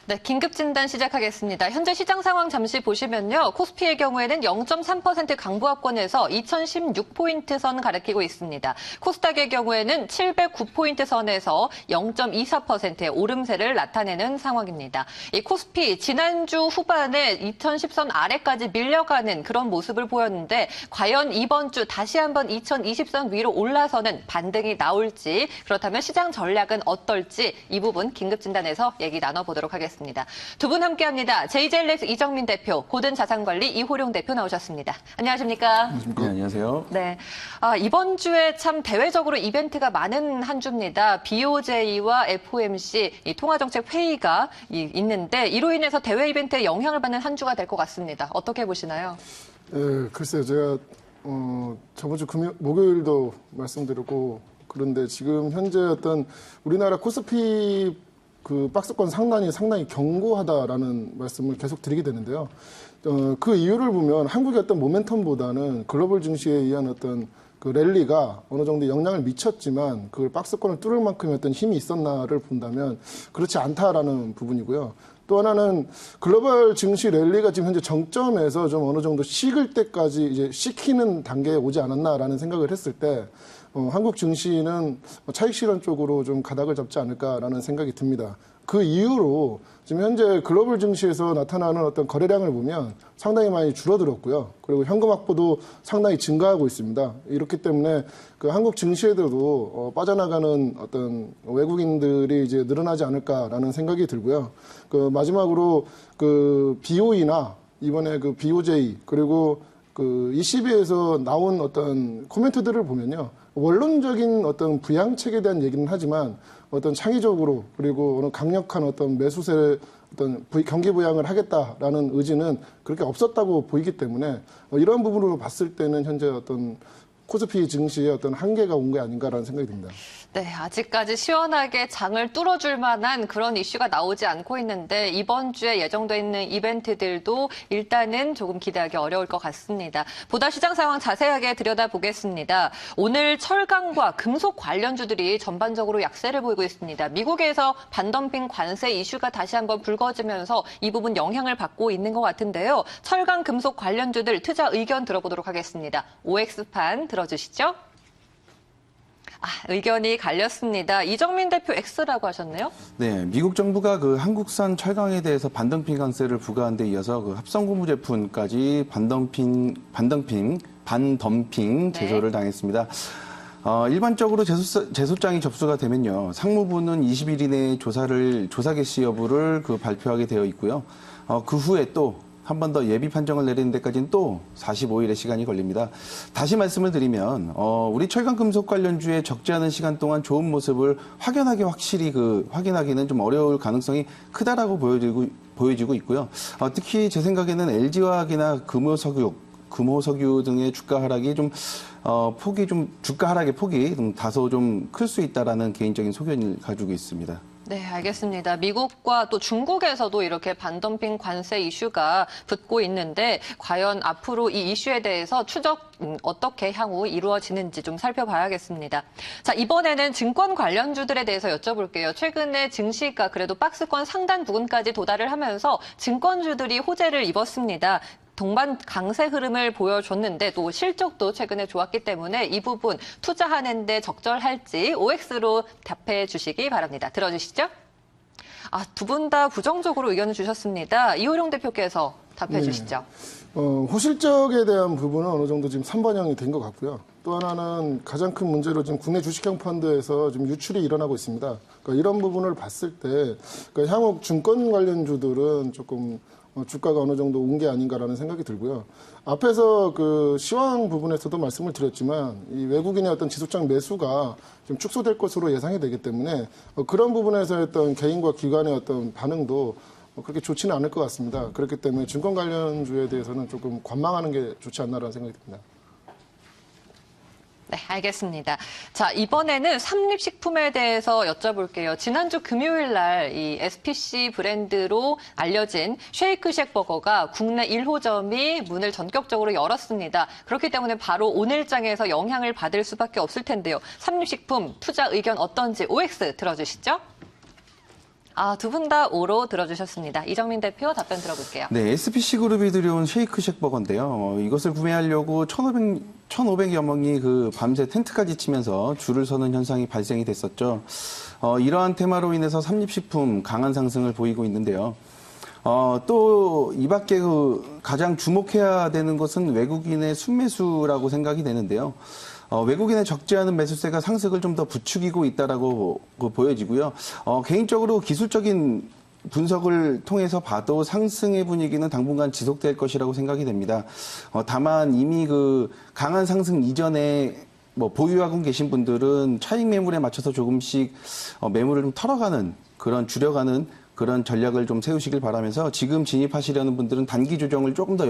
네, 긴급진단 시작하겠습니다. 현재 시장 상황 잠시 보시면요. 코스피의 경우에는 0.3% 강보합권에서 2016포인트 선 가리키고 있습니다. 코스닥의 경우에는 709포인트 선에서 0.24%의 오름세를 나타내는 상황입니다. 이 코스피 지난주 후반에 2010선 아래까지 밀려가는 그런 모습을 보였는데 과연 이번 주 다시 한번 2020선 위로 올라서는 반등이 나올지 그렇다면 시장 전략은 어떨지 이 부분 긴급진단에서 얘기 나눠보도록 하겠습니다. 두 분 함께합니다. JJLX 이정민 대표, 고든자산관리 이호룡 대표 나오셨습니다. 안녕하십니까? 네, 안녕하세요. 네, 이번 주에 참 대외적으로 이벤트가 많은 한 주입니다. BOJ와 FOMC 이 통화정책 회의가 있는데 이로 인해서 대외 이벤트에 영향을 받는 한 주가 될 것 같습니다. 어떻게 보시나요? 네, 글쎄요. 제가 저번 주 목요일도 말씀드렸고 그런데 지금 현재 어떤 우리나라 코스피 그 박스권 상당히 견고하다라는 말씀을 계속 드리게 되는데요. 그 이유를 보면 한국의 어떤 모멘텀보다는 글로벌 증시에 의한 어떤 그 랠리가 어느 정도 영향을 미쳤지만 그 박스권을 뚫을 만큼의 어떤 힘이 있었나를 본다면 그렇지 않다라는 부분이고요. 또 하나는 글로벌 증시 랠리가 지금 현재 정점에서 좀 어느 정도 식을 때까지 이제 식히는 단계에 오지 않았나라는 생각을 했을 때 한국 증시는 차익 실현 쪽으로 좀 가닥을 잡지 않을까라는 생각이 듭니다. 그 이후로 지금 현재 글로벌 증시에서 나타나는 어떤 거래량을 보면 상당히 많이 줄어들었고요. 그리고 현금 확보도 상당히 증가하고 있습니다. 이렇기 때문에 그 한국 증시에도 빠져나가는 어떤 외국인들이 이제 늘어나지 않을까라는 생각이 들고요. 그 마지막으로 그 BOE나 이번에 그 BOJ 그리고 그 ECB에서 나온 어떤 코멘트들을 보면요. 원론적인 어떤 부양책에 대한 얘기는 하지만 어떤 창의적으로 그리고 어느 강력한 어떤 매수세 어떤 경기 부양을 하겠다라는 의지는 그렇게 없었다고 보이기 때문에 이런 부분으로 봤을 때는 현재 어떤 코스피 증시의 어떤 한계가 온 게 아닌가라는 생각이 듭니다. 네, 아직까지 시원하게 장을 뚫어줄 만한 그런 이슈가 나오지 않고 있는데 이번 주에 예정돼 있는 이벤트들도 일단은 조금 기대하기 어려울 것 같습니다. 보다 시장 상황 자세하게 들여다보겠습니다. 오늘 철강과 금속 관련주들이 전반적으로 약세를 보이고 있습니다. 미국에서 반덤핑 관세 이슈가 다시 한번 불거지면서 이 부분 영향을 받고 있는 것 같은데요. 철강 금속 관련주들 투자 의견 들어보도록 하겠습니다. OX판 들어주시죠. 의견이 갈렸습니다. 이정민 대표 X라고 하셨네요. 네, 미국 정부가 그 한국산 철강에 대해서 반덤핑 관세를 부과한 데 이어서 그 합성 고무 제품까지 반덤핑 제소를 당했습니다. 일반적으로 제소장이 접수가 되면요, 상무부는 20일 이내에 조사 개시 여부를 그 발표하게 되어 있고요. 그 후에 또 한 번 더 예비 판정을 내리는 데까지는 또 45일의 시간이 걸립니다. 다시 말씀을 드리면 우리 철강 금속 관련주에 적지 않은 시간 동안 좋은 모습을 확실히 확인하기는 좀 어려울 가능성이 크다라고 보여지고 있고요. 특히 제 생각에는 LG화학이나 금호석유 등의 주가 하락이 주가 하락의 폭이 좀 다소 좀 클 수 있다라는 개인적인 소견을 가지고 있습니다. 네, 알겠습니다. 미국과 또 중국에서도 이렇게 반덤핑 관세 이슈가 붙고 있는데 과연 앞으로 이 이슈에 대해서 추적 어떻게 향후 이루어지는지 좀 살펴봐야겠습니다. 자, 이번에는 증권 관련주들에 대해서 여쭤볼게요. 최근에 증시가 그래도 박스권 상단 부근까지 도달을 하면서 증권주들이 호재를 입었습니다. 동반 강세 흐름을 보여줬는데 또 실적도 최근에 좋았기 때문에 이 부분 투자하는 데 적절할지 OX로 답해 주시기 바랍니다. 들어주시죠. 두 분 다 부정적으로 의견을 주셨습니다. 이호룡 대표께서 답해 주시죠. 호실적에 대한 부분은 어느 정도 지금 선반영이 된 것 같고요. 또 하나는 가장 큰 문제로 지금 국내 주식형 펀드에서 좀 유출이 일어나고 있습니다. 그러니까 이런 부분을 봤을 때 그러니까 향후 증권 관련주들은 조금 주가가 어느 정도 온 게 아닌가라는 생각이 들고요. 앞에서 그 시황 부분에서도 말씀을 드렸지만 이 외국인의 어떤 지속적 매수가 좀 축소될 것으로 예상이 되기 때문에 그런 부분에서 어떤 개인과 기관의 어떤 반응도 그렇게 좋지는 않을 것 같습니다. 그렇기 때문에 증권 관련주에 대해서는 조금 관망하는 게 좋지 않나라는 생각이 듭니다. 네, 알겠습니다. 자, 이번에는 삼립식품에 대해서 여쭤볼게요. 지난주 금요일 날 이 SPC 브랜드로 알려진 쉐이크쉑 버거가 국내 1호점이 문을 전격적으로 열었습니다. 그렇기 때문에 바로 오늘장에서 영향을 받을 수밖에 없을 텐데요. 삼립식품 투자 의견 어떤지 OX 들어주시죠. 두 분 다 5로 들어주셨습니다. 이정민 대표 답변 들어볼게요. 네, SPC그룹이 들여온 쉐이크쉑 버거인데요. 이것을 구매하려고 1,500여 명이 밤새 텐트까지 치면서 줄을 서는 현상이 발생이 됐었죠. 이러한 테마로 인해서 삼립식품 강한 상승을 보이고 있는데요. 또 이 밖에 가장 주목해야 되는 것은 외국인의 순매수라고 생각이 되는데요. 외국인의 적지 않은 매수세가 상승을 좀 더 부추기고 있다라고 보여지고요. 개인적으로 기술적인 분석을 통해서 봐도 상승의 분위기는 당분간 지속될 것이라고 생각이 됩니다. 다만 이미 강한 상승 이전에 보유하고 계신 분들은 차익 매물에 맞춰서 조금씩 매물을 좀 털어가는 줄여가는 그런 전략을 좀 세우시길 바라면서 지금 진입하시려는 분들은 단기 조정을 조금 더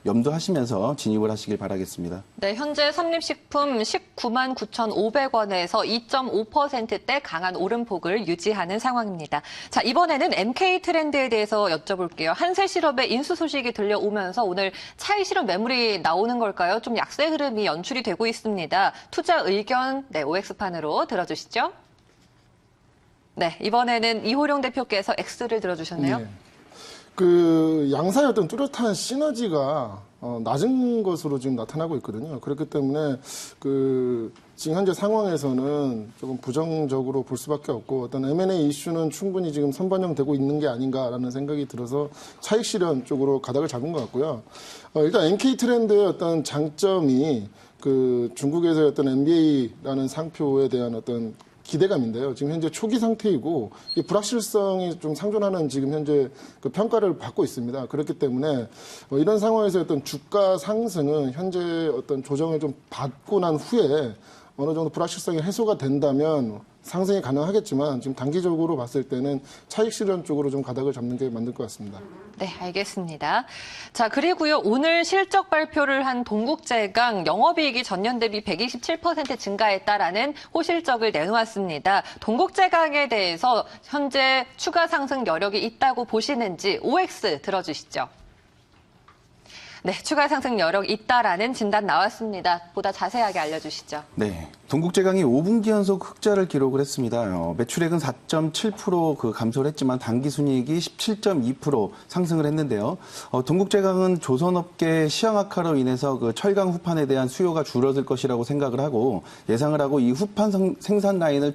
염두하시면서 진입을 하시길 바라겠습니다. 네, 현재 삼립식품 19만 9,500원에서 2.5%대 강한 오름폭을 유지하는 상황입니다. 자, 이번에는 MK 트렌드에 대해서 여쭤볼게요. 한세실업의 인수 소식이 들려오면서 오늘 차익 실현 매물이 나오는 걸까요? 좀 약세 흐름이 연출이 되고 있습니다. 투자 의견 OX판으로 들어주시죠. 네, 이번에는 이호룡 대표께서 X를 들어주셨네요. 네. 양사의 어떤 뚜렷한 시너지가 낮은 것으로 지금 나타나고 있거든요. 그렇기 때문에 지금 현재 상황에서는 조금 부정적으로 볼 수밖에 없고 어떤 M&A 이슈는 충분히 지금 선반영되고 있는 게 아닌가라는 생각이 들어서 차익 실현 쪽으로 가닥을 잡은 것 같고요. 일단 NK 트렌드의 어떤 장점이 중국에서의 어떤 MBA라는 상표에 대한 어떤 기대감인데요. 지금 현재 초기 상태이고 이 불확실성이 좀 상존하는 지금 현재 평가를 받고 있습니다. 그렇기 때문에 이런 상황에서 어떤 주가 상승은 현재 어떤 조정을 좀 받고 난 후에 어느 정도 불확실성이 해소가 된다면 상승이 가능하겠지만 지금 단기적으로 봤을 때는 차익 실현 쪽으로 좀 가닥을 잡는 게 맞는 것 같습니다. 네, 알겠습니다. 자, 그리고요, 오늘 실적 발표를 한 동국제강 영업이익이 전년 대비 127% 증가했다라는 호실적을 내놓았습니다. 동국제강에 대해서 현재 추가 상승 여력이 있다고 보시는지 OX 들어주시죠. 네, 추가 상승 여력 있다라는 진단 나왔습니다. 보다 자세하게 알려주시죠. 네, 동국제강이 5분기 연속 흑자를 기록을 했습니다. 매출액은 4.7% 감소를 했지만 당기순이익이 17.2% 상승을 했는데요. 동국제강은 조선업계 시황 악화로 인해서 철강 후판에 대한 수요가 줄어들 것이라고 생각을 하고 예상을 하고 이 후판 생산 라인을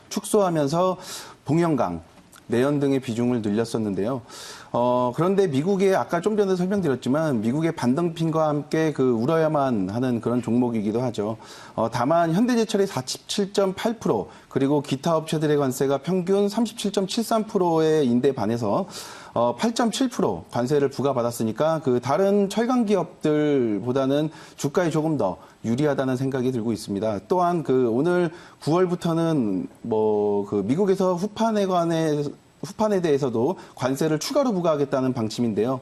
축소하면서 봉연강, 내연 등의 비중을 늘렸었는데요. 그런데 미국의 아까 좀 전에 설명드렸지만 미국의 반덤핑과 함께 울어야만 하는 그런 종목이기도 하죠. 다만 현대제철이 47.8% 그리고 기타 업체들의 관세가 평균 37.73%의 인대 반해서 8.7% 관세를 부과받았으니까 다른 철강 기업들보다는 주가에 조금 더 유리하다는 생각이 들고 있습니다. 또한 오늘 9월부터는 미국에서 후판에 대해서도 관세를 추가로 부과하겠다는 방침인데요.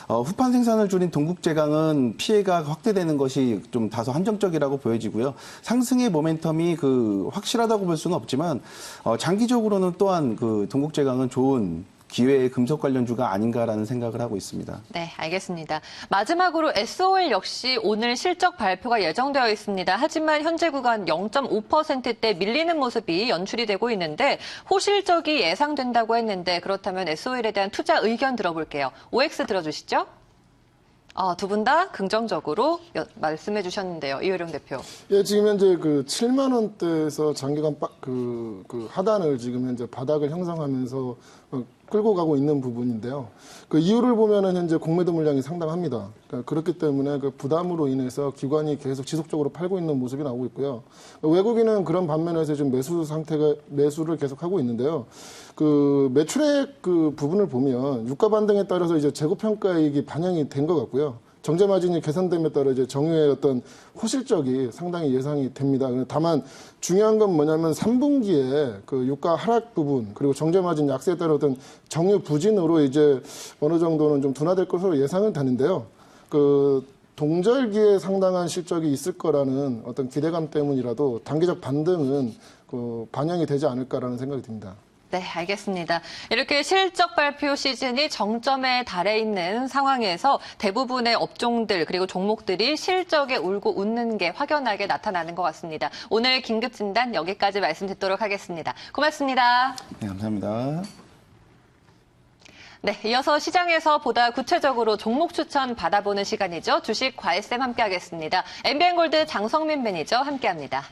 후판 생산을 줄인 동국제강은 피해가 확대되는 것이 좀 다소 한정적이라고 보여지고요. 상승의 모멘텀이 확실하다고 볼 수는 없지만 장기적으로는 또한 동국제강은 좋은 기회의 금속 관련주가 아닌가라는 생각을 하고 있습니다. 네, 알겠습니다. 마지막으로 SOL 역시 오늘 실적 발표가 예정되어 있습니다. 하지만 현재 구간 0.5%대 밀리는 모습이 연출이 되고 있는데 호실적이 예상된다고 했는데 그렇다면 SOL에 대한 투자 의견 들어볼게요. OX 들어주시죠. 두 분 다 긍정적으로 말씀해 주셨는데요. 이호룡 대표. 예, 지금 현재 7만 원대에서 장기간 하단을 지금 현재 바닥을 형성하면서 끌고 가고 있는 부분인데요. 이유를 보면은 현재 공매도 물량이 상당합니다. 그렇기 때문에 부담으로 인해서 기관이 계속 지속적으로 팔고 있는 모습이 나오고 있고요. 외국인은 그런 반면에서 지금 매수를 계속 하고 있는데요. 매출액 부분을 보면 유가 반등에 따라서 이제 재고평가이익이 반영이 된 것 같고요. 정제 마진이 개선됨에 따라 이제 정유의 어떤 호실적이 상당히 예상이 됩니다. 다만 중요한 건 뭐냐면 3분기에 유가 하락 부분 그리고 정제 마진 약세에 따른 어떤 정유 부진으로 이제 어느 정도는 좀 둔화될 것으로 예상은 되는데요. 동절기에 상당한 실적이 있을 거라는 어떤 기대감 때문이라도 단기적 반등은 반영이 되지 않을까라는 생각이 듭니다. 네, 알겠습니다. 이렇게 실적 발표 시즌이 정점에 달해 있는 상황에서 대부분의 업종들 그리고 종목들이 실적에 울고 웃는 게 확연하게 나타나는 것 같습니다. 오늘 긴급 진단 여기까지 말씀 듣도록 하겠습니다. 고맙습니다. 네, 감사합니다. 네, 이어서 시장에서 보다 구체적으로 종목 추천 받아보는 시간이죠. 주식 과외쌤 함께하겠습니다. MBN골드 장성민 매니저 함께합니다.